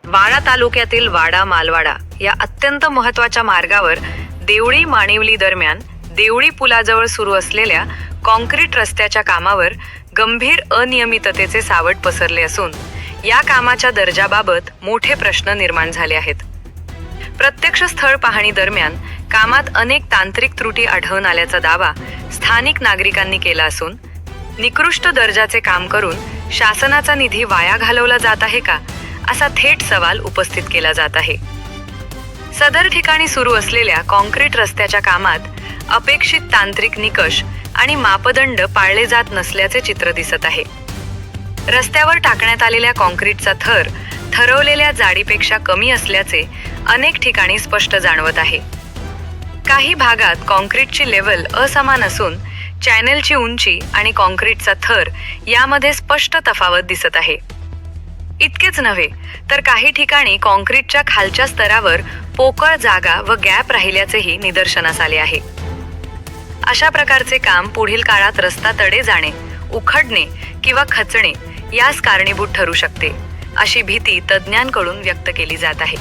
वाडा तालुक्यातील वाडा मालवाडा या अत्यंत महत्त्वाच्या मार्गावर देवळी माणिवली दरम्यान देवळी पुलाजवळ सुरू असलेल्या कॉन्क्रीट रस्त्याच्या कामावर गंभीर अनियमिततेचे सावट पसरले असून या कामाच्या दर्जाबाबत मोठे प्रश्न निर्माण झाले आहेत। प्रत्यक्ष स्थळ पाहणी दरम्यान कामात अनेक तांत्रिक त्रुटी आढळून आल्याचा दावा स्थानिक नागरिकांनी केला असून निकृष्ट दर्जाचे काम करून शासनाचा निधी वाया घालवला जात आहे का असा थेट सवाल उपस्थित केला जात आहे। सदर ठिकाणी सुरू असलेल्या कॉन्क्रीट रस्त्याच्या कामात अपेक्षित तांत्रिक निकष आणि मापदंड पाळले जात नसल्याचे चित्र दिसत आहे। रस्त्यावर टाकण्यात आलेल्या कॉन्क्रीटचा थर ठरवलेल्या जाडीपेक्षा कमी असल्याचे अनेक ठिकाणी स्पष्ट जाणवत आहे। काही भागात कॉन्क्रीटची लेव्हल असमान असून चॅनेलची उंची आणि कॉन्क्रीटचा थर यामध्ये स्पष्ट तफावत दिसत आहे। इतकेच नव्हे तर काही ठिकाणी कॉन्क्रीटच्या खालच्या स्तरावर पोकळ जागा व गॅप राहिल्याचेही निदर्शनास आले आहे। अशा प्रकारचे काम पुढील काळात रस्ता तडे जाणे, उखडणे किंवा खचणे यास कारणीभूत ठरू शकते अशी भीती तज्ज्ञांकडून व्यक्त केली जात आहे।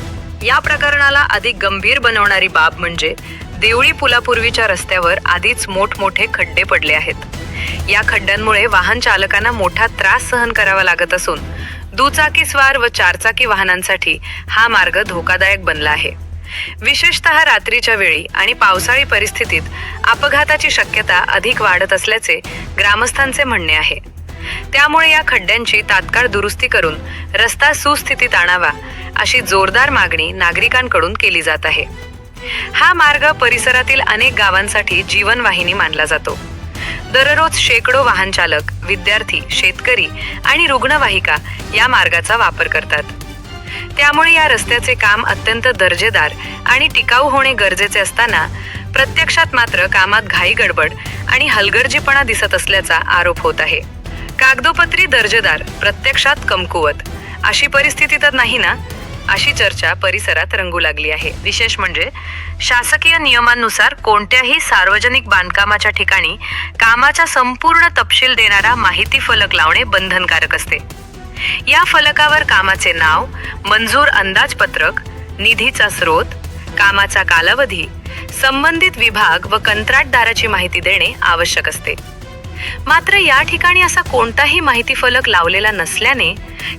या प्रकरणाला अधिक गंभीर बनवणारी बाब म्हणजे देवळी पुलापूर्वीच्या रस्त्यावर आधीच मोठमोठे खड्डे पडले आहेत। या खड्ड्यांमुळे वाहन चालकांना मोठा त्रास सहन करावा लागत असून दुचाकीस्वार व चारचाकी वाहनांसाठी हा मार्ग धोकादायक बनला आहे। विशेषतः रात्रीच्या वेळी आणि पावसाळी परिस्थितीत अपघाताची शक्यता अधिक वाढत असल्याचे ग्रामस्थांचे म्हणणे आहे। त्यामुळे या खड्ड्यांची तात्काळ दुरुस्ती करून रस्ता सुस्थितीत आणावा अशी जोरदार मागणी नागरिकांकडून केली जात आहे। हा मार्ग परिसरातील अनेक गावांसाठी जीवनवाहिनी मानला जातो। दररोज शेकडो वाहन चालक, विद्यार्थी, शेतकरी आणि रुग्णवाहिका या मार्गाचा वापर करतात। त्यामुळे या रस्त्याचे काम अत्यंत दर्जेदार आणि टिकाऊ होणे गरजेचे असताना प्रत्यक्षात मात्र कामात घाई गडबड आणि हलगर्जीपणा दिसत असल्याचा आरोप होत आहे। कागदोपत्री दर्जेदार, प्रत्यक्षात कमकुवत अशी परिस्थिती तर नाही ना, अशी चर्चा परिसरात रंगू लागली आहे। विशेष म्हणजे शासकीय नियमांनुसार कोणत्याही सार्वजनिक बांधकामाच्या ठिकाणी कामाचा संपूर्ण तपशील देणारा माहिती फलक लावणे बंधनकारक असते। या फलकावर कामाचे नाव, मंजूर अंदाजपत्रक, निधीचा स्रोत, कामाचा कालावधी, संबंधित विभाग व कंत्राटदाराची माहिती देणे आवश्यक असते। मात्र या ठिकाणी असा कोणताही माहिती फलक लावलेला नसल्याने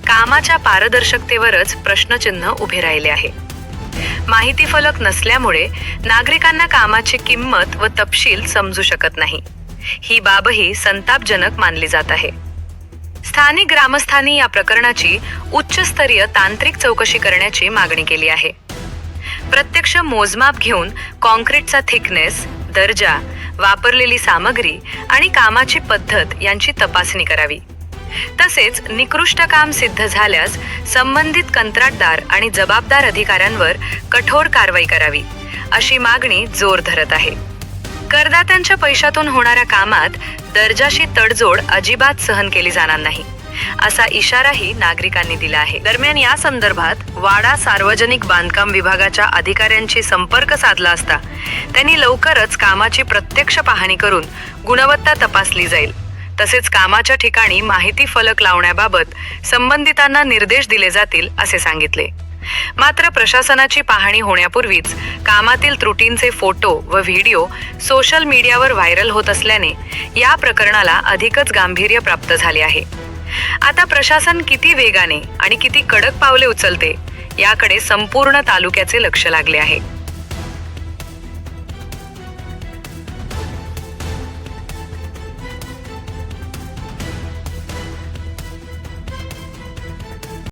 कामाच्या पारदर्शकतेवरच प्रश्नचिन्ह उभे राहिले आहे। माहिती फलक नसल्यामुळे नागरिकांना कामाची किंमत व तपशील समजू शकत नाही। ही बाबही संतापजनक मानली जात आहे। स्थानिक ग्रामस्थांनी या प्रकरणाची उच्चस्तरीय तांत्रिक चौकशी करण्याची मागणी केली आहे। प्रत्यक्ष मोजमाप घेऊन कॉन्क्रीटचा थिकनेस, दर्जा, वापरलेली सामग्री आणि कामाची पद्धत यांची तपासणी करावी। तसेच निकृष्ट काम सिद्ध झाल्यास संबंधित कंत्राटदार आणि जबाबदार अधिकाऱ्यांवर कठोर कारवाई करावी अशी मागणी जोर धरत आहे। करदात्यांच्या पैशातून होणाऱ्या कामात दर्जाशी तडजोड अजिबात सहन केली जाणार नाही असा इशाराही नागरिकांनी दिला आहे। दरम्यान या संदर्भात वाडा सार्वजनिक बांधकाम विभागाच्या अधिकाऱ्यांशी संपर्क साधला असता त्यांनी लवकरच कामाची प्रत्यक्ष पाहणी करून गुणवत्ता तपासली जाईल। तसेच कामाच्या ठिकाणी माहिती फलक लावण्याबाबत संबंधितांना निर्देश दिले जातील असे सांगितले। मात्र प्रशासनाची पाहणी होण्यापूर्वीच कामातील त्रुटींचे फोटो व व्हिडिओ सोशल मीडियावर व्हायरल होत असल्याने या प्रकरणाला अधिकच गांभीर्य प्राप्त झाले आहे। आता प्रशासन किती वेगाने आणि किती कडक पावले उचलते याकडे संपूर्ण तालुक्याचे लक्ष लागले आहे।